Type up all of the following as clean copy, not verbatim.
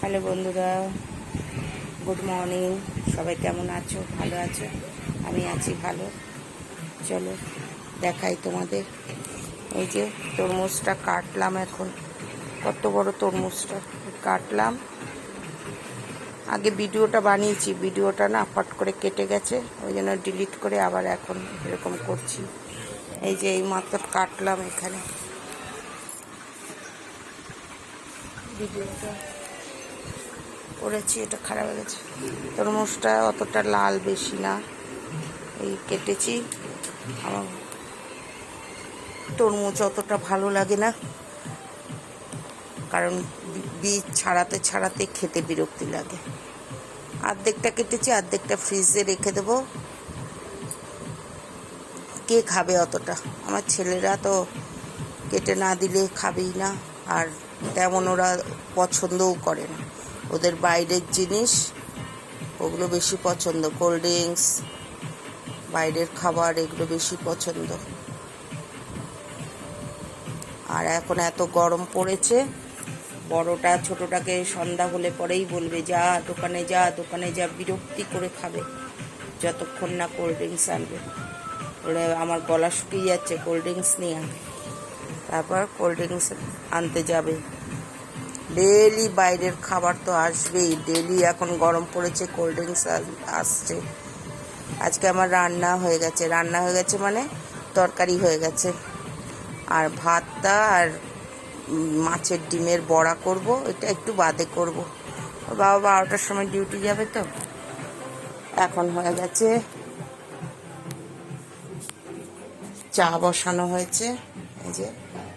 Hello বন্ধুরা, good morning. সবাই কেমন আছো? ভালো আছো? আমি আছি ভালো। চলো দেখাই তোমাদের। এই যে তরমুজটা কাটলাম, এখন কত বড় তরমুজটা কাটলাম। আগে ভিডিওটা বানিয়েছি, ভিডিওটা না ফট করে কেটে গেছে, ওই জন্য ডিলিট করে আবার এখন এরকম করছি। এই যে এই মাত্র কাটলাম, এখানে ভিডিওটা করেছি, এটা খারাপ হয়ে গেছে। তরমুজটা অতটা লাল বেশি না, এই কেটেছি। আমার তরমুজ অতটা ভালো লাগে না, কারণ বীজ ছাড়াতে ছাড়াতে খেতে বিরক্তি লাগে। অর্ধেকটা কেটেছি, অর্ধেকটা ফ্রিজে রেখে দেবো। কে খাবে অতটা? আমার ছেলেরা তো কেটে না দিলে খাবেই না, আর তেমন ওরা পছন্দও করে না। ওদের বাইরের জিনিস ওগুলো বেশি পছন্দ, কোল্ড ড্রিঙ্কস, বাইরের খাবার এগুলো বেশি পছন্দ। আর এখন এত গরম পড়েছে, বড়টা ছোটটাকে সন্ধ্যা হলে পরেই বলবে যা দোকানে যা, দোকানে যা, বিরক্তি করে খাবে যতক্ষণ না কোল্ড ড্রিঙ্কস আনবে। বলে আমার গলা শুকিয়ে যাচ্ছে, কোল্ড ড্রিঙ্কস নিয়ে আনবে। তারপর কোল্ড ড্রিঙ্কস আনতে যাবে। ডেলি বাইরের খাবার তো আসবেই, ডেলি এখন গরম পড়েছে, কোল্ড ড্রিঙ্কস আসছে। আজকে আমার রান্না হয়ে গেছে মানে তরকারি হয়ে গেছে, আর ভাতটা আর মাছের ডিমের বড়া করব, এটা একটু বাদে করব। বাবা 12টার সময় ডিউটি যাবে, তো এখন হয়ে গেছে। চা বসানো হয়েছে, এই যে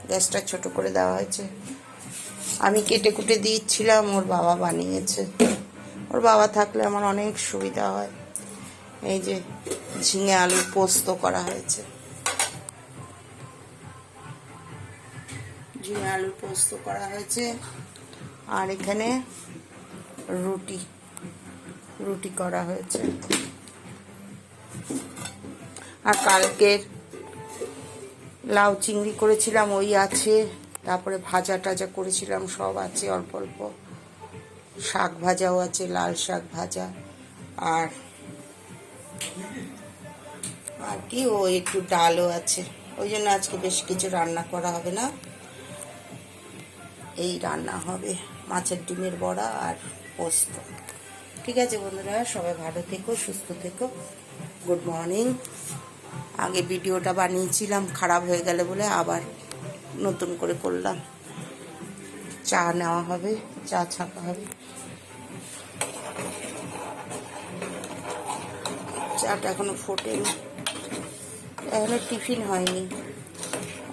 গ্যাসটা ছোট করে দেওয়া হয়েছে। আমি কেটে কুটে দিচ্ছিলাম, ওর বাবা বানিয়েছে। ওর বাবা থাকলে আমার অনেক সুবিধা হয়। এই যে ঝিঙে আলুর পোস্ত করা হয়েছে, ঝিঙে আলুর পোস্ত করা হয়েছে। আর এখানে রুটি করা হয়েছে। আর কালকের লাউ চিংড়ি করেছিলাম, ওই আছে। তারপরে ভাজা টাজা করেছিলাম, সব আছে অল্প অল্প। শাক ভাজাও আছে, লাল শাক ভাজা। আর কি, ও একটু ডালও আছে। ওই জন্য আজকে বেশ কিছু রান্না করা হবে না, এই রান্না হবে মাছের ডিমের বড়া আর পোস্ত। ঠিক আছে বন্ধুরা, সবাই ভালো থেকো, সুস্থ থেকো। Good morning. আগে ভিডিওটা বানিয়েছিলাম, খারাপ হয়ে গেলে বলে আবার নতুন করে করলাম। চা নেওয়া হবে, চা ছাপা হবে। চাটা এখনো ফোটেনি, এখনো টিফিন হয়নি।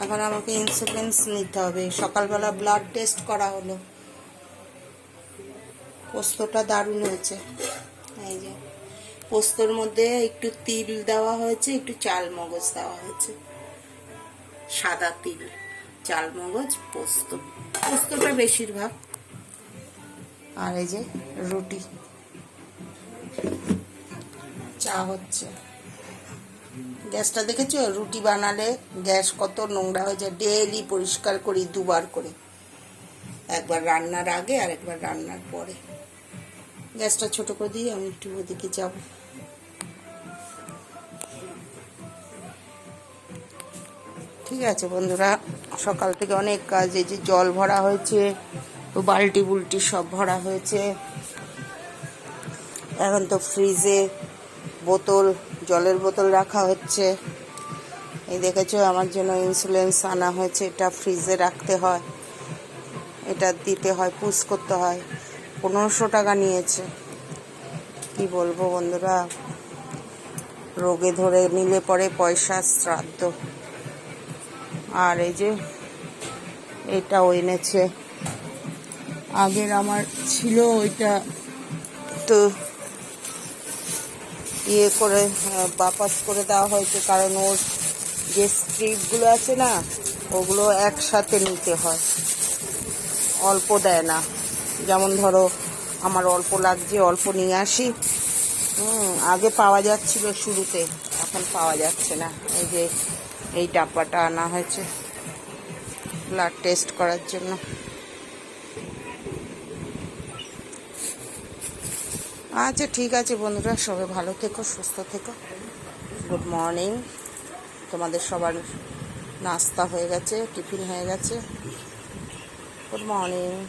এখন আমাকে ইন্স্যুরেন্স নিতে হবে। সকালবেলা ব্লাড টেস্ট করা হলো। পোস্তটা দারুণ হয়েছে। এই যে পোস্তর মধ্যে একটু তিল দেওয়া হয়েছে, একটু চাল মগজ দেওয়া হয়েছে, সাদা তিল, চাল মগজ, পোস্তটা বেশিরভাগ। আর এই যে রুটি, চা হচ্ছে। গ্যাসটা দেখেছো? রুটি বানালে গ্যাস কত নোংরা হয়ে যায়। ডেইলি পরিষ্কার করি, দুবার করে, একবার রান্নার আগে আর একবার রান্নার পরে। গ্যাসটা ছোট করে দিয়ে আমি একটু ওদিকে যাব। ঠিক আছে বন্ধুরা, সকাল থেকে অনেক কাজ। এই যে জল ভরা হয়েছে, বালতি বুলটি সব ভরা হয়েছে। এখন তো ফ্রিজে জলের বোতল রাখা হচ্ছে। এই দেখেছো, আমার জন্য ইন্স্যুরেন্স আনা হয়েছে, এটা ফ্রিজে রাখতে হয়, এটা দিতে হয়, পুশ করতে হয়। 1500 টাকা নিয়েছে। কি বলবো বন্ধুরা, রোগে ধরে নিলে পরে পয়সা শ্রাদ্ধ। আর এই যে এটাও এনেছে, আগের আমার ছিল ওইটা, তো ইয়ে করে বাপাস করে দেওয়া হয়েছে, কারণ ওর যে স্ট্রিপগুলো আছে না, ওগুলো একসাথে নিতে হয়, অল্প দেয় না। যেমন ধরো আমার অল্প লাগছে, অল্প নিয়ে আসি। আগে পাওয়া যাচ্ছিল শুরুতে, এখন পাওয়া যাচ্ছে না। এই যে এই ডাব্বাটা আনা হয়েছে ব্লাড টেস্ট করার জন্য। আচ্ছা ঠিক আছে বন্ধুরা, সবাই ভালো থেকো, সুস্থ থেকো। Good morning. তোমাদের সবার নাস্তা হয়ে গেছে, টিফিন হয়ে গেছে। Good morning.